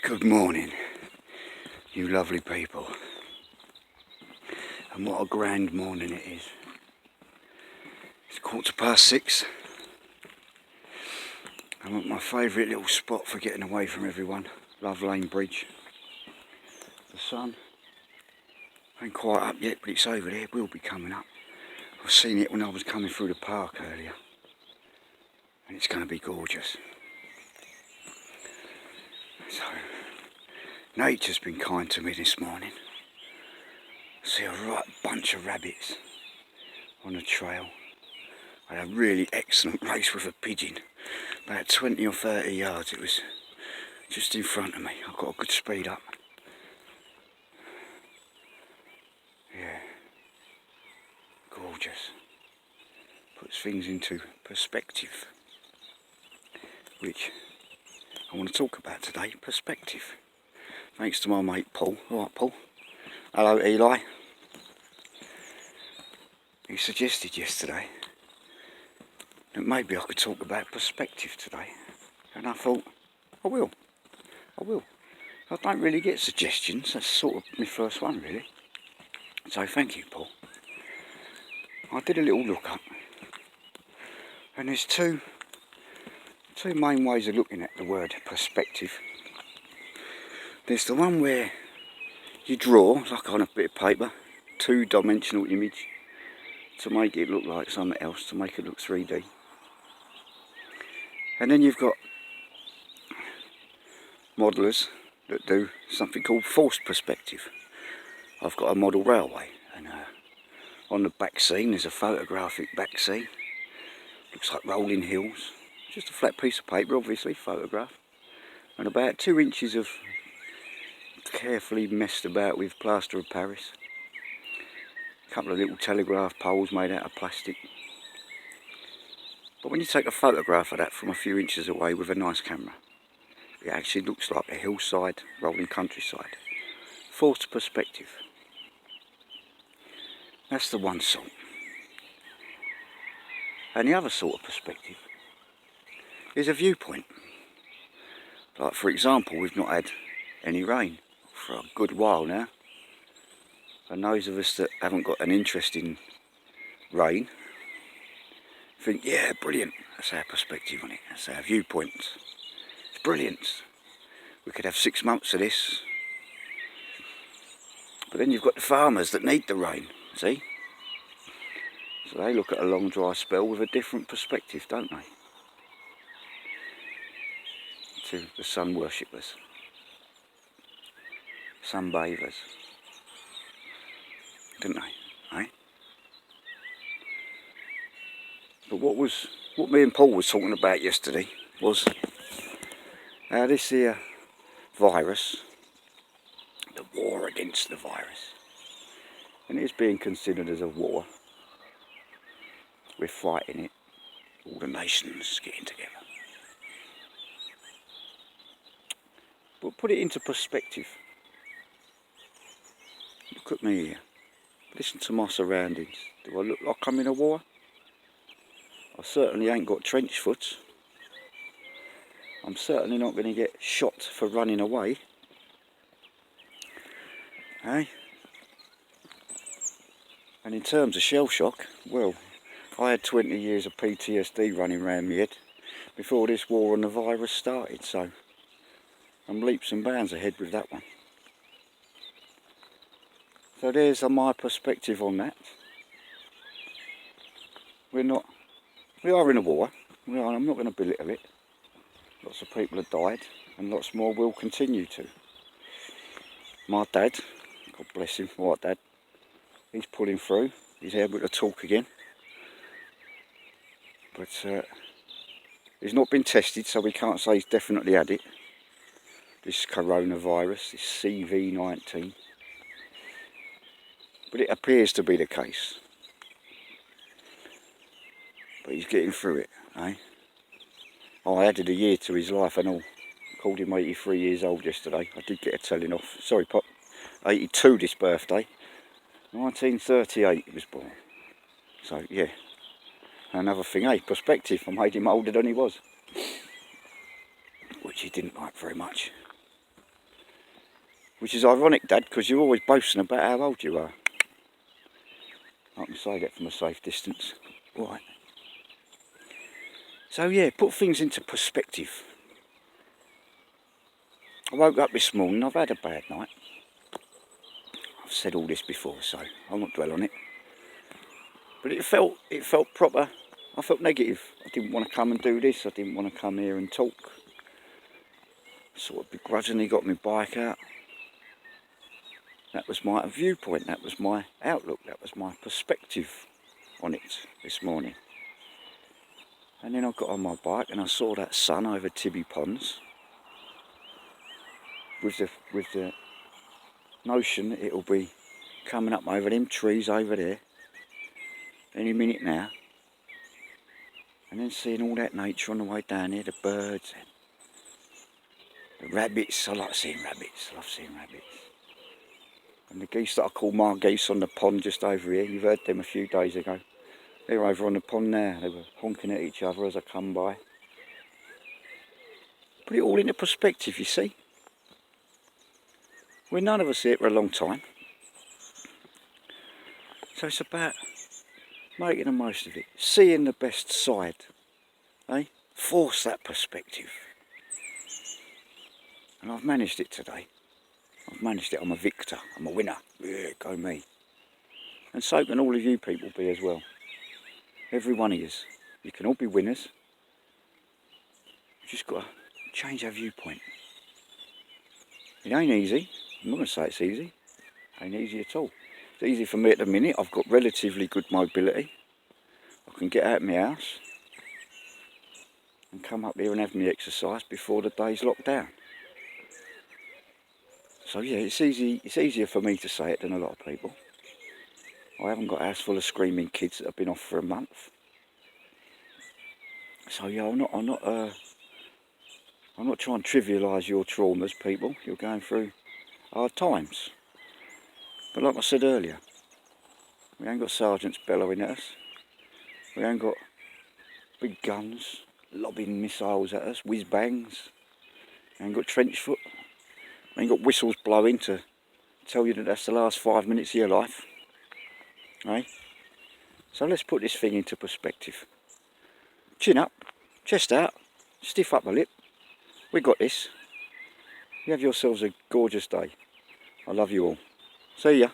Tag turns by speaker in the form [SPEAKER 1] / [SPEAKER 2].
[SPEAKER 1] Good morning, you lovely people. And what a grand morning it is. It's 6:15. I'm at my favourite little spot for getting away from everyone, Love Lane Bridge. The sun ain't quite up yet, but it's over there, it will be coming up. I've seen it when I was coming through the park earlier, and it's going to be gorgeous. So, nature's been kind to me this morning. I see a right bunch of rabbits on the trail. I had a really excellent race with a pigeon, about 20 or 30 yards. It was just in front of me. I got a good speed up. Yeah, gorgeous. Puts things into perspective, which I want to talk about today. Perspective. Thanks to my mate Paul. Alright, Paul. Hello, Eli. He suggested yesterday that maybe I could talk about perspective today, and I thought I will. I don't really get suggestions. That's sort of my first one, really. So thank you, Paul. I did a little look up, and there's two main ways of looking at the word perspective. There's the one where you draw, like on a bit of paper, two-dimensional image to make it look like something else, to make it look 3D. And then you've got modellers that do something called forced perspective. I've got a model railway, and on the back scene there's a photographic back scene. Looks like rolling hills. Just a flat piece of paper, obviously, photograph. And about 2 inches of carefully messed about with plaster of Paris. A couple of little telegraph poles made out of plastic. But when you take a photograph of that from a few inches away with a nice camera, it actually looks like a hillside, rolling countryside. Forced perspective. That's the one sort. And the other sort of perspective is a viewpoint. Like, for example, we've not had any rain for a good while now. And those of us that haven't got an interest in rain think, yeah, brilliant. That's our perspective on it. That's our viewpoint. It's brilliant. We could have 6 months of this. But then you've got the farmers that need the rain, see? So they look at a long dry spell with a different perspective, don't they? To the sun worshippers, sunbathers, didn't they? Eh? But what me and Paul was talking about yesterday was how this here virus, the war against the virus, and it's being considered as a war. We're fighting it, all the nations getting together. But put it into perspective. Look at me here. Listen to my surroundings. Do I look like I'm in a war? I certainly ain't got trench foot. I'm certainly not going to get shot for running away. Eh? And in terms of shell shock, well, I had 20 years of PTSD running around my head before this war on the virus started, so I'm leaps and bounds ahead with that one. So there's my perspective on that. We are in a war. I'm not going to belittle it. Lots of people have died, and lots more will continue to. My dad, God bless him, white dad, he's pulling through. He's able to talk again. But he's not been tested, so we can't say he's definitely had it. This coronavirus, this CV-19. But it appears to be the case. But he's getting through it, eh? I added a year to his life and all. Called him 83 years old yesterday. I did get a telling off. Sorry, Pop. 82 this birthday. 1938 he was born. So, yeah. Another thing, perspective. I made him older than he was. Which he didn't like very much. Which is ironic, Dad, because you're always boasting about how old you are. I can say that from a safe distance. Right. So yeah, put things into perspective. I woke up this morning, I've had a bad night. I've said all this before, so I'll not dwell on it. But it felt proper. I felt negative. I didn't want to come and do this. I didn't want to come here and talk. Sort of begrudgingly got my bike out. That was my viewpoint. That was my outlook. That was my perspective on it this morning. And then I got on my bike and I saw that sun over Tibby Ponds. With the notion that it'll be coming up over them trees over there any minute now. And then seeing all that nature on the way down here, the birds, the rabbits. I like seeing rabbits. I love seeing rabbits. And the geese that I call my geese on the pond just over here. You've heard them a few days ago. They're over on the pond now. They were honking at each other as I come by. Put it all into perspective, you see. We're none of us here for a long time. So it's about making the most of it. Seeing the best side. Eh? Force that perspective. And I've managed it today. I've managed it. I'm a victor. I'm a winner. Yeah, go me. And so can all of you people be as well. Every one of you. You can all be winners. You've just got to change our viewpoint. It ain't easy. I'm not going to say it's easy. It ain't easy at all. It's easy for me at the minute. I've got relatively good mobility. I can get out of my house and come up here and have my exercise before the day's locked down. So yeah, it's easier for me to say it than a lot of people. I haven't got a house full of screaming kids that have been off for a month. So yeah, I'm not trying to trivialise your traumas, people. You're going through hard times. But like I said earlier, we ain't got sergeants bellowing at us. We ain't got big guns lobbing missiles at us, whiz bangs. We ain't got trench foot. We ain't got whistles blowing to tell you that that's the last 5 minutes of your life. Right? So let's put this thing into perspective. Chin up, chest out, stiff upper lip. We got this. You have yourselves a gorgeous day. I love you all. See ya.